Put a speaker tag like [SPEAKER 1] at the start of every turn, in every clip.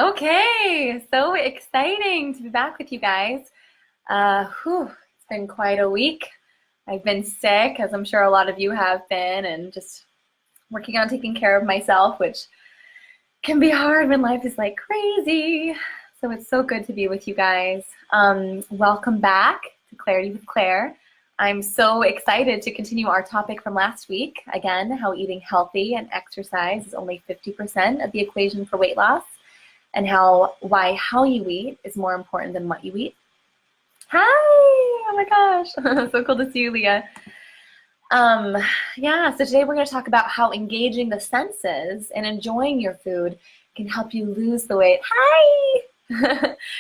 [SPEAKER 1] Okay, so exciting to be back with you guys. It's been quite a week. I've been sick, as I'm sure a lot of you have been, and just working on taking care of myself, which can be hard when life is like crazy. So it's so good to be with you guys. Welcome back to Clarity with Claire. I'm so excited to continue our topic from last week. Again, how eating healthy and exercise is only 50% of the equation for weight loss, and why how you eat is more important than what you eat. Hi! Oh my gosh, so cool to see you, Leah. So today we're going to talk about how engaging the senses and enjoying your food can help you lose the weight. Hi!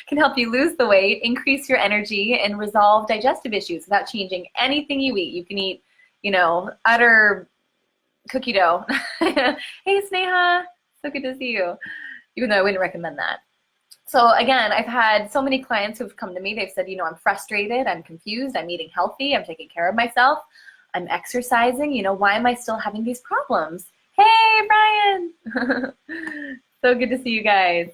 [SPEAKER 1] Can help you lose the weight, increase your energy, and resolve digestive issues without changing anything you eat. You can eat, utter cookie dough. Hey, Sneha, so good to see you. Even though I wouldn't recommend that. So again, I've had so many clients who've come to me. They've said, I'm frustrated, I'm confused, I'm eating healthy, I'm taking care of myself, I'm exercising. Why am I still having these problems? Hey, Brian! So good to see you guys.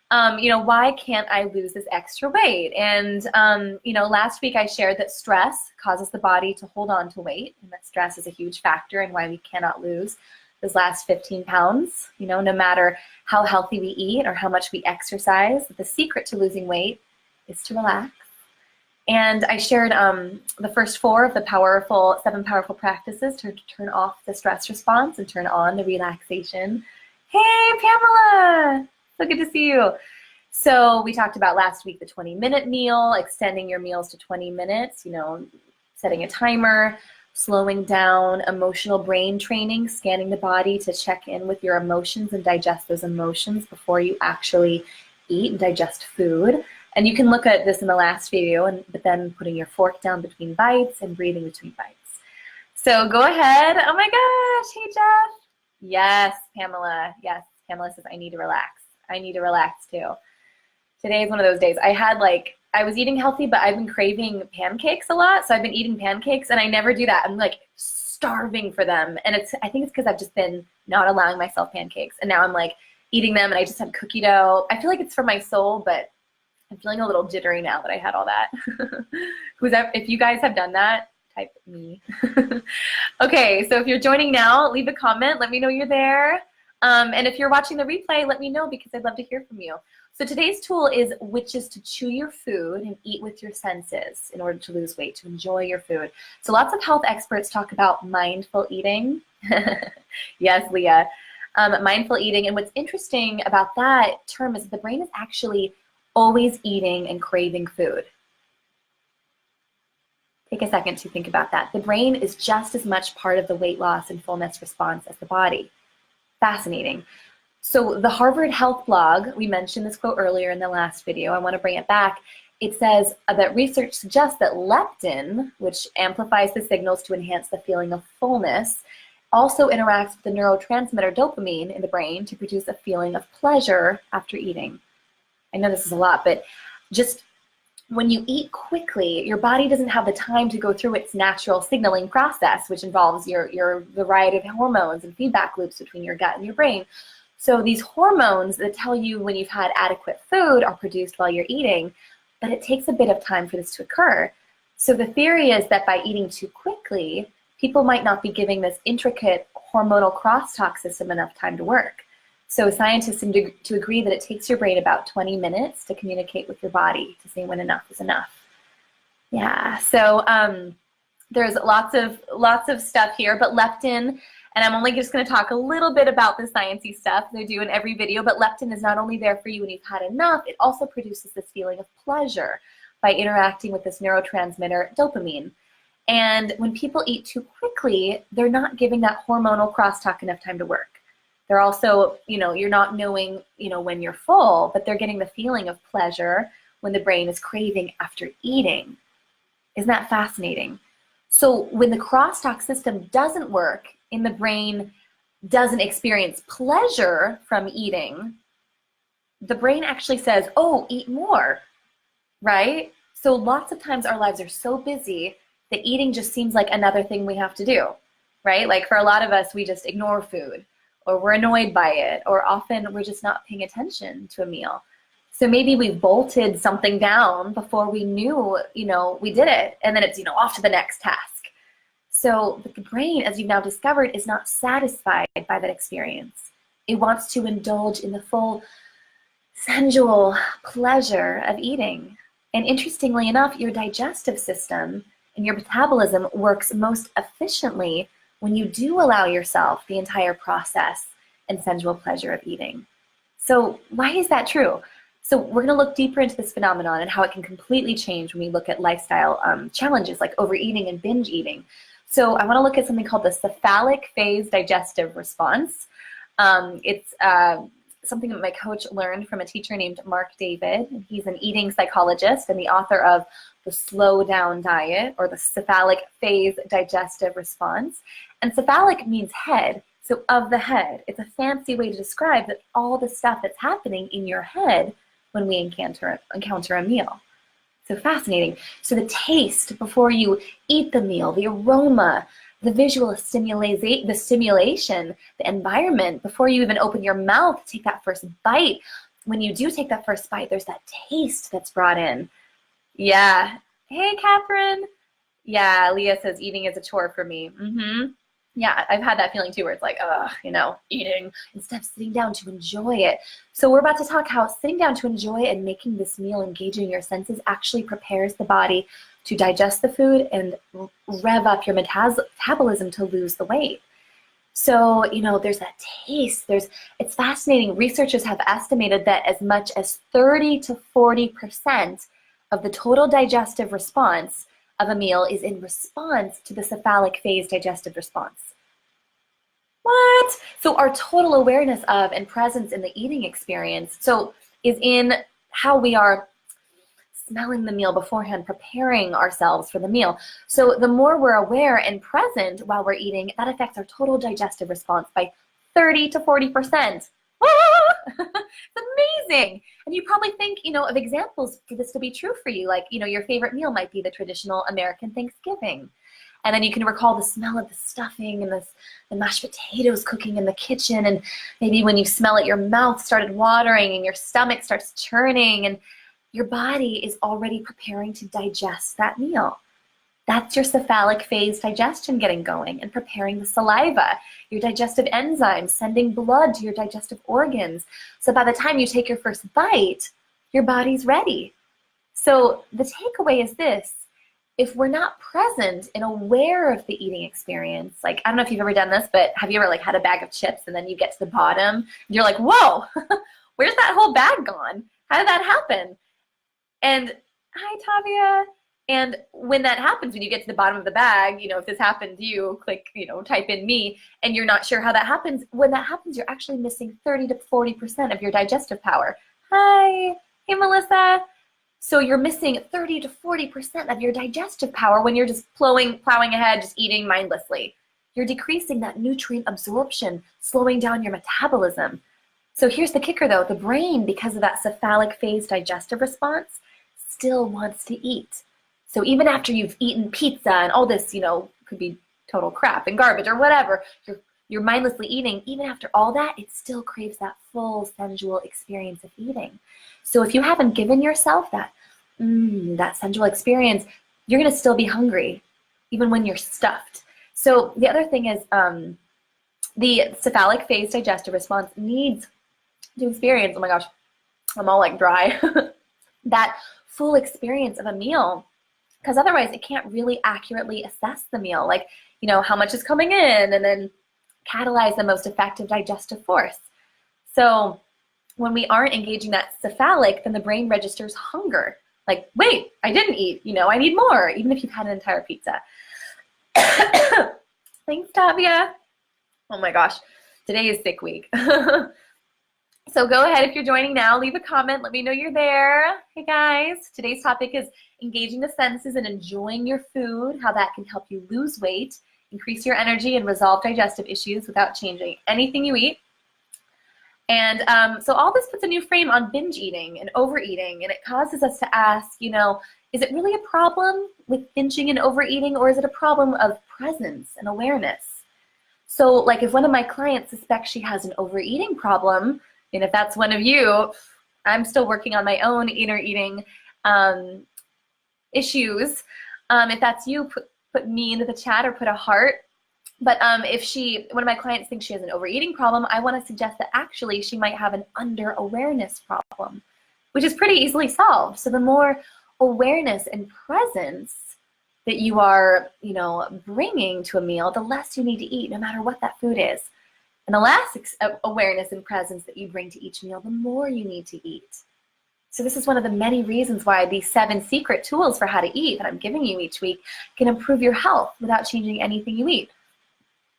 [SPEAKER 1] Why can't I lose this extra weight? And, last week I shared that stress causes the body to hold on to weight, and that stress is a huge factor in why we cannot lose those last 15 pounds. No matter how healthy we eat or how much we exercise, the secret to losing weight is to relax. And I shared the first 4 of the 7 powerful practices to turn off the stress response and turn on the relaxation. Hey, Pamela! So good to see you. So we talked about last week the 20-minute meal, extending your meals to 20 minutes, setting a timer, slowing down, emotional brain training, scanning the body to check in with your emotions and digest those emotions before you actually eat and digest food. And you can look at this in the last video, but then putting your fork down between bites and breathing between bites. So go ahead. Oh my gosh. Hey, Jeff. Yes, Pamela. Yes, Pamela says, I need to relax. I need to relax too. Today is one of those days. I was eating healthy, but I've been craving pancakes a lot. So I've been eating pancakes, and I never do that. I'm like starving for them. And I think it's because I've just been not allowing myself pancakes. And now I'm like eating them, and I just have cookie dough. I feel like it's for my soul, but I'm feeling a little jittery now that I had all that. If you guys have done that, type me. Okay, so if you're joining now, leave a comment. Let me know you're there. And if you're watching the replay, let me know because I'd love to hear from you. So today's tool which is to chew your food and eat with your senses in order to lose weight, to enjoy your food. So lots of health experts talk about mindful eating. Yes, Leah. Mindful eating. And what's interesting about that term is that the brain is actually always eating and craving food. Take a second to think about that. The brain is just as much part of the weight loss and fullness response as the body. Fascinating. So the Harvard Health blog, we mentioned this quote earlier in the last video. I want to bring it back. It says that research suggests that leptin, which amplifies the signals to enhance the feeling of fullness, also interacts with the neurotransmitter dopamine in the brain to produce a feeling of pleasure after eating. I know this is a lot, but just when you eat quickly, your body doesn't have the time to go through its natural signaling process, which involves your variety of hormones and feedback loops between your gut and your brain. So these hormones that tell you when you've had adequate food are produced while you're eating, but it takes a bit of time for this to occur. So the theory is that by eating too quickly, people might not be giving this intricate hormonal crosstalk system enough time to work. So scientists seem to agree that it takes your brain about 20 minutes to communicate with your body to say when enough is enough. Yeah, so there's lots of stuff here, but leptin, and I'm only just going to talk a little bit about the sciencey stuff as I do in every video, but leptin is not only there for you when you've had enough, it also produces this feeling of pleasure by interacting with this neurotransmitter dopamine. And when people eat too quickly, they're not giving that hormonal crosstalk enough time to work. They're also, you're not knowing, when you're full, but they're getting the feeling of pleasure when the brain is craving after eating. Isn't that fascinating? So when the crosstalk system doesn't work and the brain doesn't experience pleasure from eating, the brain actually says, oh, eat more, right? So lots of times our lives are so busy that eating just seems like another thing we have to do, right? Like for a lot of us, we just ignore food. or we're annoyed by it, or often we're just not paying attention to a meal. So maybe we bolted something down before we knew, we did it, and then it's, off to the next task. So the brain, as you've now discovered, is not satisfied by that experience. It wants to indulge in the full sensual pleasure of eating. And interestingly enough, your digestive system and your metabolism works most efficiently when you do allow yourself the entire process and sensual pleasure of eating. So why is that true? So we're going to look deeper into this phenomenon and how it can completely change when we look at lifestyle challenges like overeating and binge eating. So I want to look at something called the cephalic phase digestive response. It's something that my coach learned from a teacher named Mark David. He's an eating psychologist and the author of The Slow Down Diet, or the cephalic phase digestive response. And cephalic means head, so of the head. It's a fancy way to describe that all the stuff that's happening in your head when we encounter a meal. So fascinating. So the taste before you eat the meal, the aroma, the visual stimulation, the environment, before you even open your mouth, take that first bite. When you do take that first bite, there's that taste that's brought in. Yeah. Hey, Catherine. Yeah, Leah says eating is a chore for me. Yeah, I've had that feeling too, where it's like, eating instead of sitting down to enjoy it. So we're about to talk how sitting down to enjoy and making this meal, engaging your senses, actually prepares the body to digest the food and rev up your metabolism to lose the weight. So, there's that taste. It's fascinating. Researchers have estimated that as much as 30 to 40% of the total digestive response of a meal is in response to the cephalic phase digestive response. What? So our total awareness of and presence in the eating experience is in how we are smelling the meal beforehand, preparing ourselves for the meal. So the more we're aware and present while we're eating, that affects our total digestive response by 30 to 40%. It's amazing. And you probably think, of examples for this to be true for you. Like, your favorite meal might be the traditional American Thanksgiving. And then you can recall the smell of the stuffing and the mashed potatoes cooking in the kitchen. And maybe when you smell it, your mouth started watering and your stomach starts churning and your body is already preparing to digest that meal. That's your cephalic phase digestion getting going and preparing the saliva, your digestive enzymes, sending blood to your digestive organs. So by the time you take your first bite, your body's ready. So the takeaway is this: if we're not present and aware of the eating experience, like, I don't know if you've ever done this, but have you ever had a bag of chips and then you get to the bottom and you're like, whoa, where's that whole bag gone? How did that happen? And hi, Tavia. And when that happens, when you get to the bottom of the bag, if this happened to you, click, type in me, and you're not sure how that happens. When that happens, you're actually missing 30 to 40% of your digestive power. Hi. Hey, Melissa. So you're missing 30 to 40% of your digestive power when you're just plowing ahead, just eating mindlessly. You're decreasing that nutrient absorption, slowing down your metabolism. So here's the kicker, though. The brain, because of that cephalic phase digestive response, still wants to eat. So even after you've eaten pizza and all this, could be total crap and garbage or whatever, you're mindlessly eating, even after all that, it still craves that full sensual experience of eating. So if you haven't given yourself that sensual experience, you're going to still be hungry, even when you're stuffed. So the other thing is the cephalic phase digestive response needs to experience, oh my gosh, I'm all dry, that full experience of a meal. Because otherwise it can't really accurately assess the meal, how much is coming in, and then catalyze the most effective digestive force. So when we aren't engaging that cephalic, then the brain registers hunger. Like, wait, I didn't eat, I need more, even if you've had an entire pizza. Thanks, Tavia. Oh my gosh, today is sick week. So go ahead, if you're joining now, leave a comment, let me know you're there. Hey guys, today's topic is engaging the senses and enjoying your food, how that can help you lose weight, increase your energy, and resolve digestive issues without changing anything you eat. And so all this puts a new frame on binge eating and overeating, and it causes us to ask, is it really a problem with binging and overeating, or is it a problem of presence and awareness? So like if one of my clients suspects she has an overeating problem, and if that's one of you, I'm still working on my own inner eating issues. If that's you, put me into the chat or put a heart. But if one of my clients thinks she has an overeating problem, I want to suggest that actually she might have an under-awareness problem, which is pretty easily solved. So the more awareness and presence that you are, bringing to a meal, the less you need to eat, no matter what that food is. And the less awareness and presence that you bring to each meal, the more you need to eat. So this is one of the many reasons why these 7 secret tools for how to eat that I'm giving you each week can improve your health without changing anything you eat.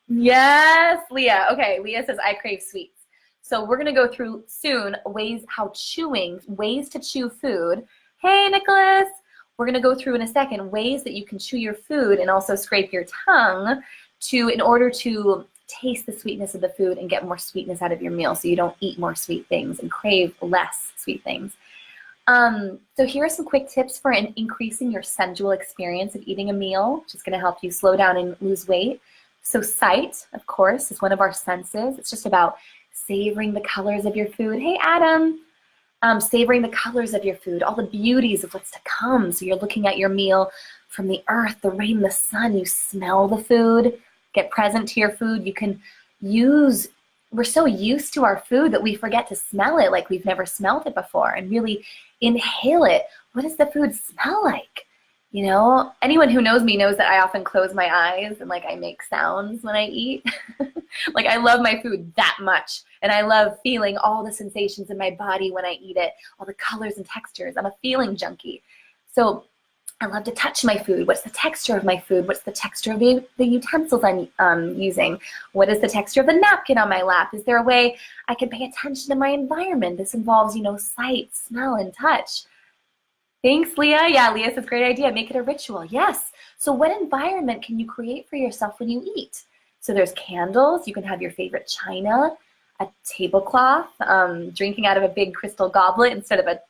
[SPEAKER 1] Yes, Leah. Okay, Leah says, I crave sweets. So we're going to go through soon ways to chew food. Hey, Nicholas. We're going to go through in a second ways that you can chew your food and also scrape your tongue in order to taste the sweetness of the food and get more sweetness out of your meal so you don't eat more sweet things and crave less sweet things. So here are some quick tips for increasing your sensual experience of eating a meal, which is going to help you slow down and lose weight. So sight, of course, is one of our senses. It's just about savoring the colors of your food. Hey, Adam. Savoring the colors of your food, all the beauties of what's to come. So you're looking at your meal from the earth, the rain, the sun. You smell the food, get present to your food. We're so used to our food that we forget to smell it like we've never smelled it before and really inhale it. What does the food smell like? Anyone who knows me knows that I often close my eyes and I make sounds when I eat. I love my food that much. And I love feeling all the sensations in my body when I eat it, all the colors and textures. I'm a feeling junkie. So I love to touch my food. What's the texture of my food? What's the texture of the utensils I'm using? What is the texture of the napkin on my lap? Is there a way I can pay attention to my environment? This involves, sight, smell, and touch. Thanks, Leah. Yeah, Leah says, great idea. Make it a ritual. Yes. So what environment can you create for yourself when you eat? So there's candles. You can have your favorite china, a tablecloth, drinking out of a big crystal goblet instead of a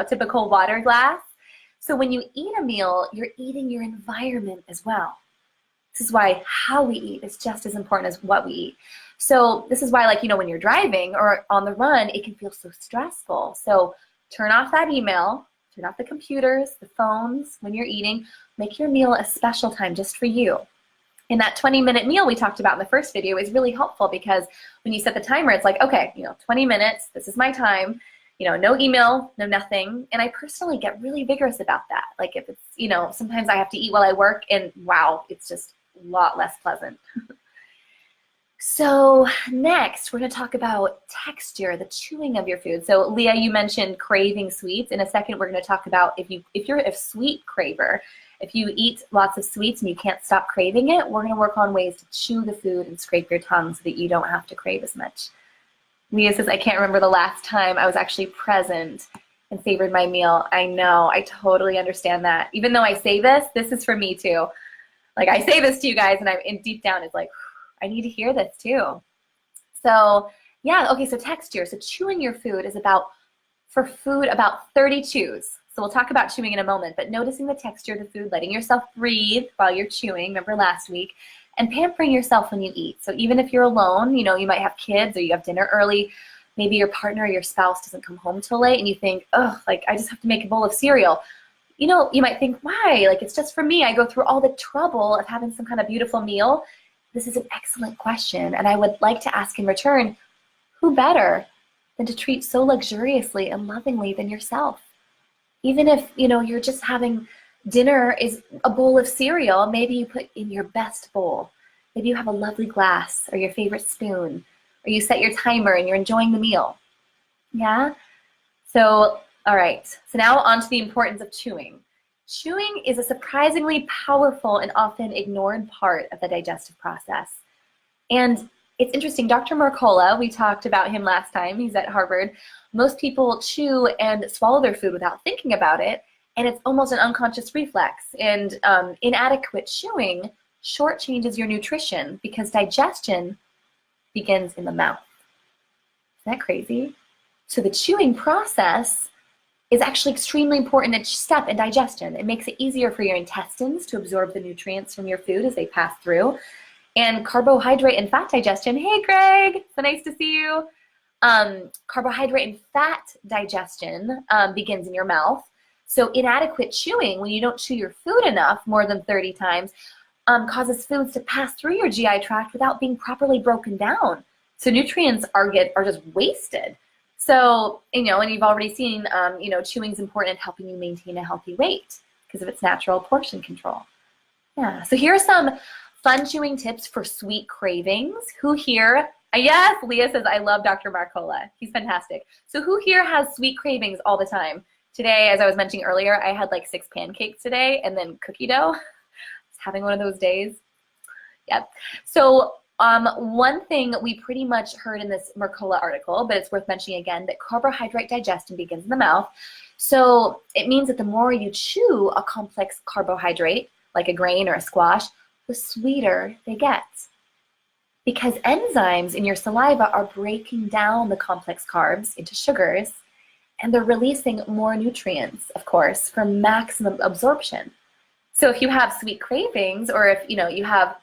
[SPEAKER 1] typical water glass. So when you eat a meal, you're eating your environment as well. This is why how we eat is just as important as what we eat. So this is why, when you're driving or on the run, it can feel so stressful. So turn off that email. Turn off the computers, the phones when you're eating. Make your meal a special time just for you. And that 20-minute meal we talked about in the first video is really helpful because when you set the timer, it's okay, 20 minutes, this is my time, no email, no nothing. And I personally get really vigorous about that. If it's, sometimes I have to eat while I work and wow, it's just a lot less pleasant. So next, we're going to talk about texture, the chewing of your food. So Leah, you mentioned craving sweets. In a second, we're going to talk about if you're a sweet craver, if you eat lots of sweets and you can't stop craving it, we're going to work on ways to chew the food and scrape your tongue so that you don't have to crave as much. Leah says, I can't remember the last time I was actually present and savored my meal. I know, I totally understand that. Even though I say this is for me too. I say this to you guys and deep down it's I need to hear this too. So yeah, okay, so texture. So chewing your food is about 30 chews. So we'll talk about chewing in a moment, but noticing the texture of the food, letting yourself breathe while you're chewing, remember last week, and pampering yourself when you eat. So even if you're alone, you might have kids or you have dinner early, maybe your partner or your spouse doesn't come home till late and you think, oh, I just have to make a bowl of cereal. You might think, why? It's just for me. I go through all the trouble of having some kind of beautiful meal. This is an excellent question, and I would like to ask in return, who better than to treat so luxuriously and lovingly than yourself? Even if, you're just having dinner is a bowl of cereal, maybe you put in your best bowl. Maybe you have a lovely glass or your favorite spoon, or you set your timer and you're enjoying the meal. Yeah? So, all right. So now on to the importance of chewing. Chewing is a surprisingly powerful and often ignored part of the digestive process. And it's interesting, Dr. Mercola, we talked about him last time, he's at Harvard. Most people chew and swallow their food without thinking about it, and it's almost an unconscious reflex. And inadequate chewing shortchanges your nutrition because digestion begins in the mouth. Isn't that crazy? So the chewing process is actually extremely important step in digestion. It makes it easier for your intestines to absorb the nutrients from your food as they pass through. And carbohydrate and fat digestion. Hey, Greg, so nice to see you. Carbohydrate and fat digestion begins in your mouth. So inadequate chewing, when you don't chew your food enough, more than 30 times, causes foods to pass through your GI tract without being properly broken down. So nutrients are just wasted. So, and you've already seen, chewing is important in helping you maintain a healthy weight because of its natural portion control. Yeah, so here are some fun chewing tips for sweet cravings. Who here, yes, Leah says, I love Dr. Marcola. He's fantastic. So who here has sweet cravings all the time? Today, as I was mentioning earlier, I had like 6 pancakes today and then cookie dough. I was having one of those days. Yep. So one thing we pretty much heard in this Mercola article, but it's worth mentioning again, that carbohydrate digestion begins in the mouth. So it means that the more you chew a complex carbohydrate, like a grain or a squash, the sweeter they get. Because enzymes in your saliva are breaking down the complex carbs into sugars, and they're releasing more nutrients, of course, for maximum absorption. So if you have sweet cravings, or if you have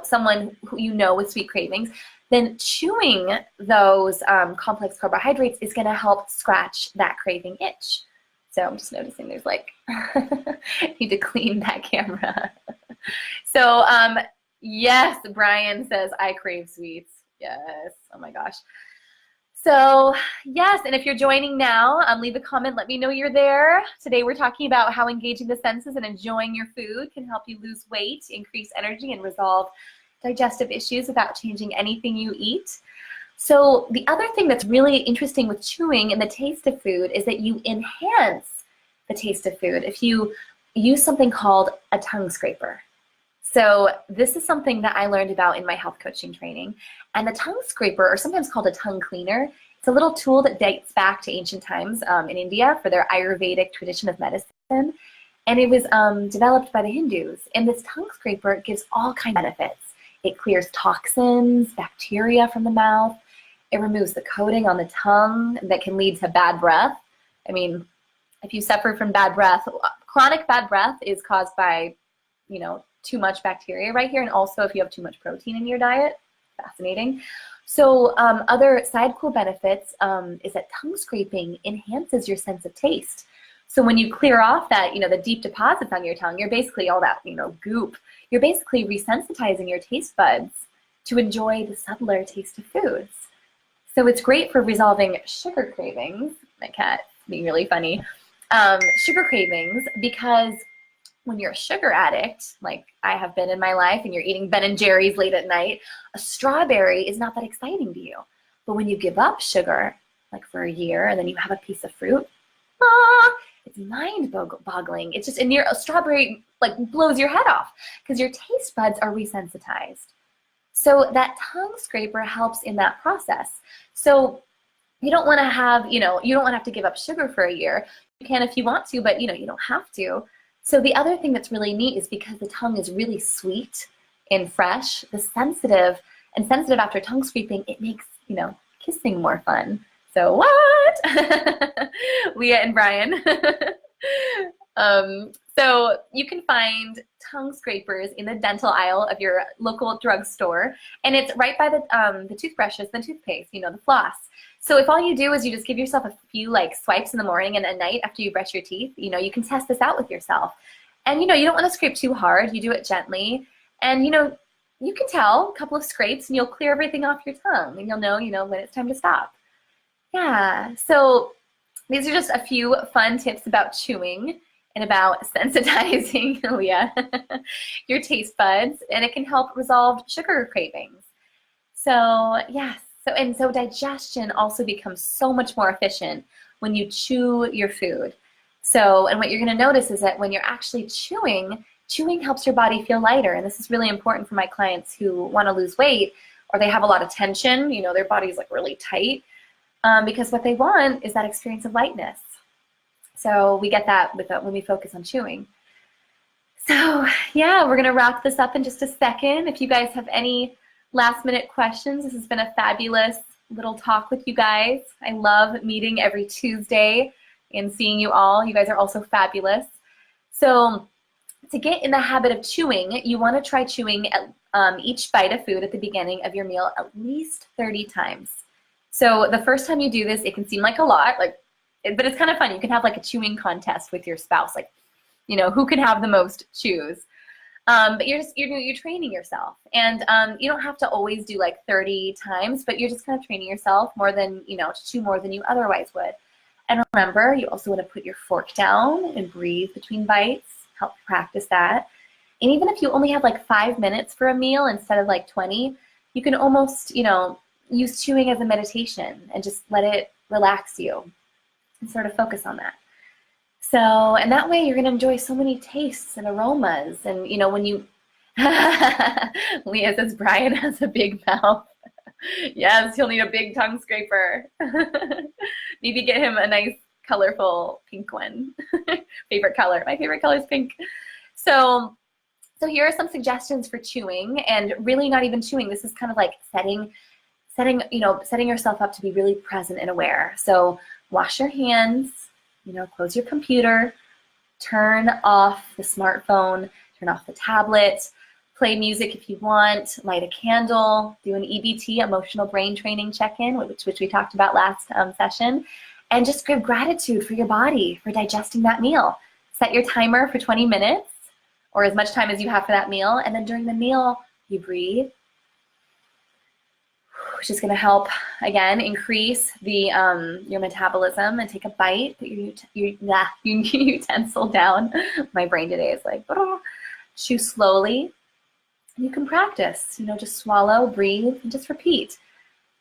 [SPEAKER 1] someone who with sweet cravings, then chewing those complex carbohydrates is going to help scratch that craving itch. So I'm just noticing there's like, need to clean that camera. So yes, Brian says, I crave sweets. Yes, oh my gosh. So yes, and if you're joining now, leave a comment, let me know you're there. Today we're talking about how engaging the senses and enjoying your food can help you lose weight, increase energy, and resolve digestive issues without changing anything you eat. So the other thing that's really interesting with chewing and the taste of food is that you enhance the taste of food if you use something called a tongue scraper. So this is something that I learned about in my health coaching training. And the tongue scraper, or sometimes called a tongue cleaner, it's a little tool that dates back to ancient times in India for their Ayurvedic tradition of medicine. And it was developed by the Hindus. And this tongue scraper gives all kinds of benefits. It clears toxins, bacteria from the mouth. It removes the coating on the tongue that can lead to bad breath. I mean, if you suffer from bad breath, chronic bad breath is caused by, too much bacteria right here, and also if you have too much protein in your diet. Fascinating. So other side cool benefits is that tongue scraping enhances your sense of taste. So when you clear off that, the deep deposits on your tongue, you're basically all that, goop. You're basically resensitizing your taste buds to enjoy the subtler taste of foods. So it's great for resolving sugar cravings. My cat being really funny. Sugar cravings, because when you're a sugar addict, like I have been in my life, and you're eating Ben & Jerry's late at night, a strawberry is not that exciting to you. But when you give up sugar, like for a year, and then you have a piece of fruit, it's mind-boggling. It's just, and a strawberry like blows your head off because your taste buds are resensitized. So that tongue scraper helps in that process. So you don't want to have, you don't want to have to give up sugar for a year. You can if you want to, but you don't have to. So the other thing that's really neat is because the tongue is really sweet and fresh, the sensitive after tongue scraping, it makes, kissing more fun. So what? Leah and Brian. So you can find tongue scrapers in the dental aisle of your local drugstore, and it's right by the toothbrushes, the toothpaste, the floss. So if all you do is you just give yourself a few swipes in the morning and at night after you brush your teeth, you can test this out with yourself. And you don't want to scrape too hard. You do it gently, and you can tell a couple of scrapes and you'll clear everything off your tongue, and you'll know, when it's time to stop. Yeah. So these are just a few fun tips about chewing and about sensitizing, Leah, your taste buds, and it can help resolve sugar cravings. So yes. So digestion also becomes so much more efficient when you chew your food. So, and what you're going to notice is that when you're actually chewing helps your body feel lighter. And this is really important for my clients who want to lose weight, or they have a lot of tension, their body's really tight, because what they want is that experience of lightness. So we get that when we focus on chewing. So yeah, we're going to wrap this up in just a second. If you guys have any last minute questions, this has been a fabulous little talk with you guys. I love meeting every Tuesday and seeing you all. You guys are also fabulous. So to get in the habit of chewing, you want to try chewing each bite of food at the beginning of your meal at least 30 times. So the first time you do this, it can seem like a lot, but it's kind of fun. You can have like a chewing contest with your spouse, like, you know, who can have the most chews. But you're training yourself, and you don't have to always do like 30 times, but you're just kind of training yourself more than, you know, to chew more than you otherwise would. And remember, you also want to put your fork down and breathe between bites. Help practice that. And even if you only have like 5 minutes for a meal instead of like 20, you can almost, you know, use chewing as a meditation and just let it relax you and sort of focus on that. So, and that way you're going to enjoy so many tastes and aromas. And, you know, when you, Leah says Brian has a big mouth. Yes, he'll need a big tongue scraper. Maybe get him a nice, colorful pink one. Favorite color. My favorite color is pink. So here are some suggestions for chewing, and really not even chewing. This is kind of like setting yourself up to be really present and aware. So wash your hands, you know, close your computer, turn off the smartphone, turn off the tablet, play music if you want, light a candle, do an EBT, emotional brain training check-in, which we talked about last session, and just give gratitude for your body for digesting that meal. Set your timer for 20 minutes or as much time as you have for that meal, and then during the meal, you breathe, which is going to help, again, increase the your metabolism, and take a bite, put your utensil down. My brain today is like, oh. Chew slowly. You can practice, you know, just swallow, breathe, and just repeat.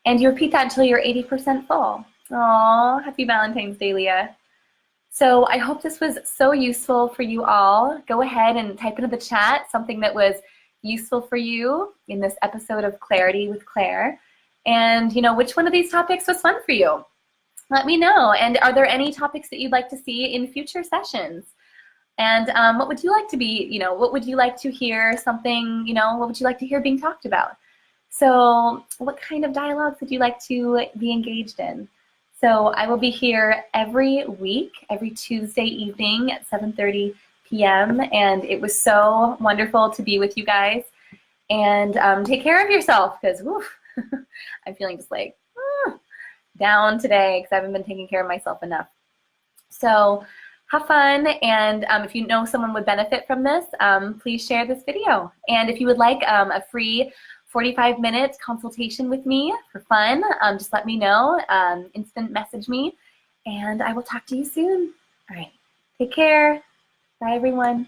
[SPEAKER 1] And you repeat that until you're 80% full. Aw, happy Valentine's Day, Leah. So I hope this was so useful for you all. Go ahead and type into the chat something that was useful for you in this episode of Clarity with Claire. And, you know, which one of these topics was fun for you? Let me know. And are there any topics that you'd like to see in future sessions? And what would you like to be, you know, what would you like to hear something, you know, what would you like to hear being talked about? So what kind of dialogues would you like to be engaged in? So I will be here every week, every Tuesday evening at 7:30 p.m. And it was so wonderful to be with you guys. And take care of yourself, because I'm feeling just like down today because I haven't been taking care of myself enough. So have fun, and if you know someone would benefit from this, please share this video. And if you would like a free 45-minute consultation with me for fun, just let me know, instant message me, and I will talk to you soon. All right, take care. Bye, everyone.